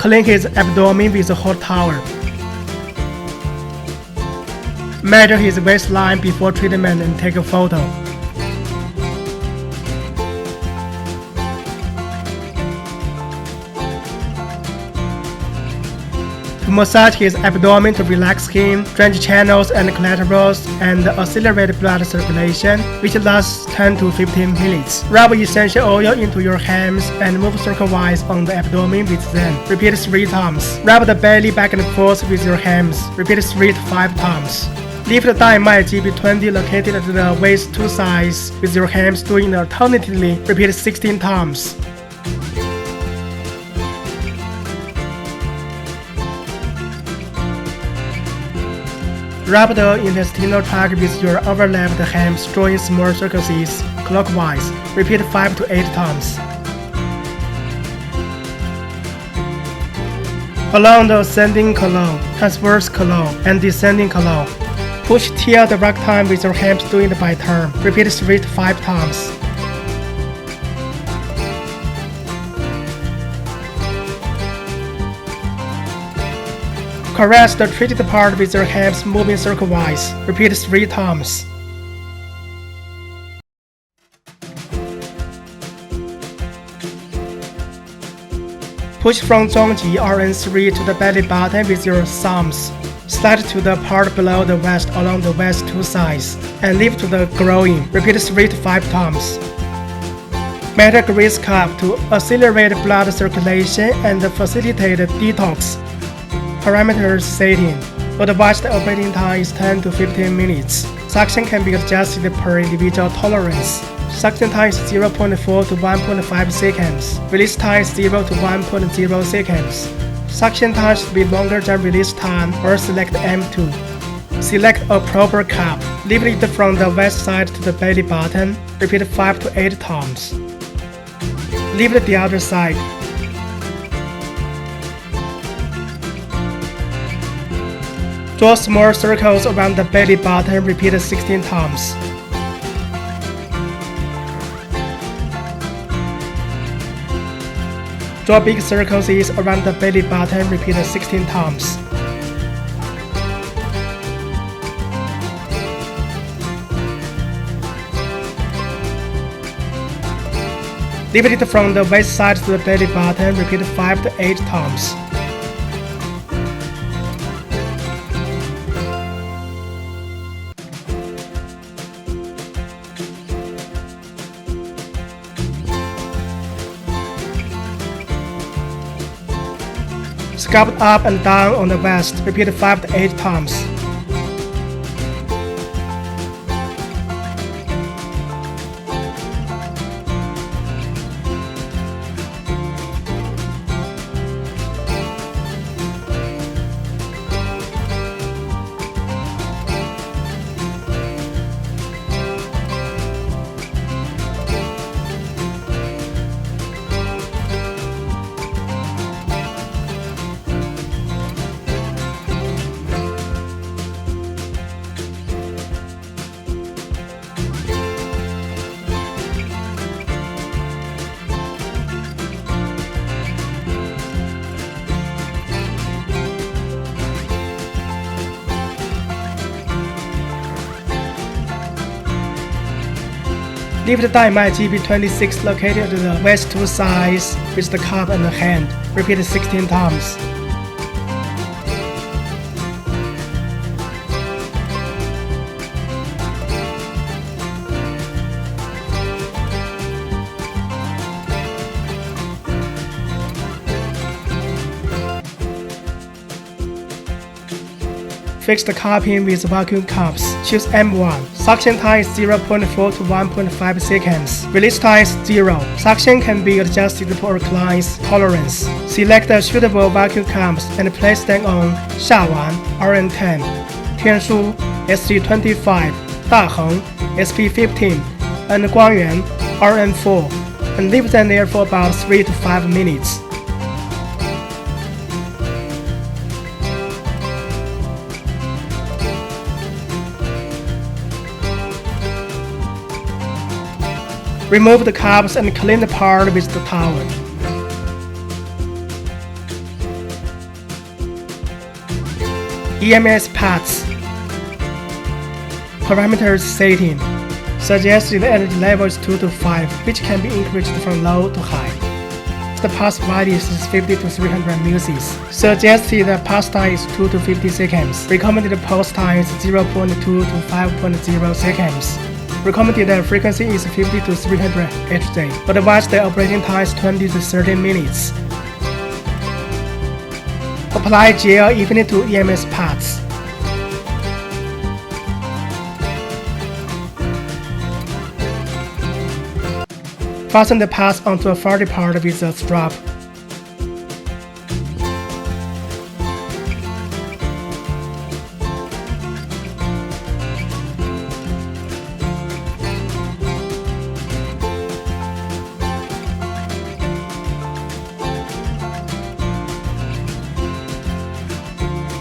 Clean his abdomen with a hot towel. Measure his waistline before treatment and take a photo. To massage his abdomen to relax skin, drainage channels and collaterals, and accelerate blood circulation, which lasts 10 to 15 minutes. Rub essential oil into your hands and move circle-wise on the abdomen with them. Repeat 3 times. Rub the belly back and forth with your hands. Repeat 3 to 5 times. Lift the Mychway-US located at the waist 2 sides with your hands doing alternately. Repeat 16 times. Rub the intestinal tract with your overlapped hands, drawing small circles clockwise. Repeat 5 to 8 times. Along the ascending colon, transverse colon, and descending colon. Push till the rectum with your hands doing it by turn. Repeat 3 to 5 times. Caress the treated part with your hands moving circle-wise. Repeat 3 times. Push from Zhongji RN3 to the belly button with your thumbs. Slide to the part below the waist along the waist 2 sides, and lift to the groin. Repeat 3 to 5 times. Measure grease cup to accelerate blood circulation and facilitate detox. Parameters setting. Advised operating time is 10 to 15 minutes. Suction can be adjusted per individual tolerance. Suction time is 0.4 to 1.5 seconds. Release time is 0 to 1.0 seconds. Suction time should be longer than release time or select M2. Select a proper cup. Lift it from the waist side to the belly button. Repeat 5 to 8 times. Lift the other side. Draw small circles around the belly button. Repeat 16 times. Draw big circles around the belly button. Repeat 16 times. Lift it from the waist side to the belly button. Repeat 5 to 8 times. Sculpt up and down on the waist. Repeat 5 to 8 times. Lift the Mychway-US located at the waist 2 sides with the cup and the hand. Repeat 16 times. Fix the cupping with vacuum cups. Choose M1. Suction time is 0.4 to 1.5 seconds. Release time is 0. Suction can be adjusted for a client's tolerance. Select the suitable vacuum cups and place them on 下丸 RN10, 天书 SG25, 大恒 SP15, and 光源 RN4, and leave them there for about 3 to 5 minutes. Remove the cups and clean the part with the towel. EMS paths. Parameters setting. Suggested energy level is 2 to 5, which can be increased from low to high. The pass radius is 50 to 300 muses. Suggested pass time is 2 to 50 seconds. Recommended pulse time is 0.2 to 5.0 seconds. Recommended frequency is 50 to 300 Hz. Advised operating time is 20 to 30 minutes. Apply gel evenly to EMS paths. Fasten the pads onto a faulty part with a strap.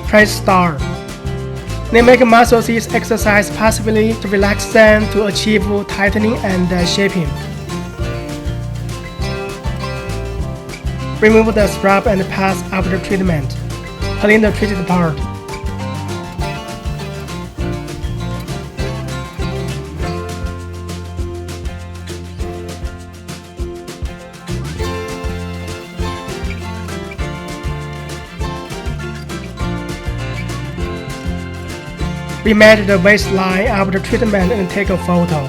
Press start. They make muscles use exercise passively to relax them to achieve tightening and shaping. Remove the strap and pads after treatment. Clean the treated part. Remeasure the waistline after treatment and take a photo.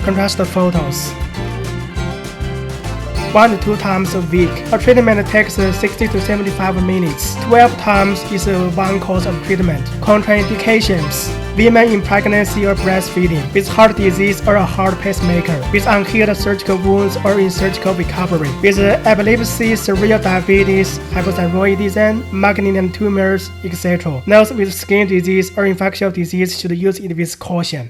Contrast the photos. 1 to 2 times a week. A treatment takes 60 to 75 minutes. 12 times is 1 course of treatment. Contraindications: women in pregnancy or breastfeeding, with heart disease or a heart pacemaker, with unhealed surgical wounds or in surgical recovery, with epilepsy, severe diabetes, hypothyroidism, malignant tumors, etc. Those with skin disease or infectious disease should use it with caution.